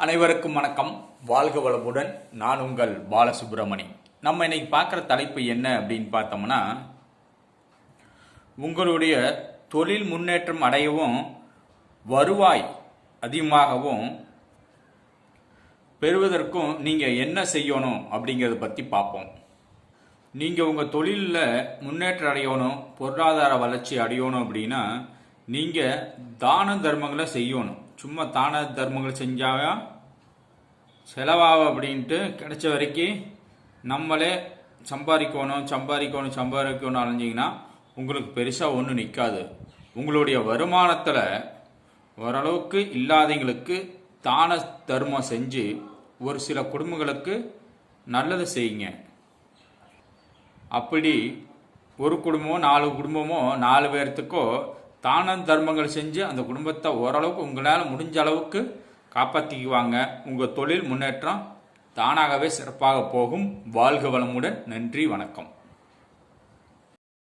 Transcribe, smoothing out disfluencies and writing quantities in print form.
அனைவருக்கும் வணக்கம். வாழ்க வளமுடன். நான் உங்கள் பாலசுப்ரமணி. நம்ம இன்னைக்கு பார்க்குற தலைப்பு என்ன அப்படின்னு பார்த்தோம்னா, உங்களுடைய தொழில் முன்னேற்றம் அடையவும் வருவாய் அதிகமாகவும் பெறுவதற்கும் நீங்கள் என்ன செய்யணும் அப்படிங்கிறத பற்றி பார்ப்போம். நீங்கள் உங்கள் தொழிலில் முன்னேற்றம் அடையணும், பொருளாதார வளர்ச்சி அடையணும் அப்படின்னா நீங்கள் தான தர்மங்களை செய்யணும். சும்மா தான தர்மங்கள் செஞ்சால் செலவாகும் அப்படின்ட்டு கிடைச்ச வரைக்கும் நம்மளே சம்பாதிக்கணும் அலைஞ்சிங்கன்னா உங்களுக்கு பெருசாக ஒன்றும் நிற்காது. உங்களுடைய வருமானத்தில் ஓரளவுக்கு இல்லாதவங்களுக்கு தான தர்மம் செஞ்சு ஒரு சில குடும்பங்களுக்கு நல்லது செய்யுங்க. அப்படி ஒரு குடும்பமோ 4 குடும்பமோ 4 பேர்த்துக்கோ தான தர்மங்கள் செஞ்சு அந்த குடும்பத்தை ஓரளவுக்கு உங்களால் முடிஞ்ச அளவுக்கு காப்பாற்றிக்குவாங்க. உங்கள் தொழில் முன்னேற்றம் தானாகவே சிறப்பாக போகும். வாழ்க வளமுடன். நன்றி, வணக்கம்.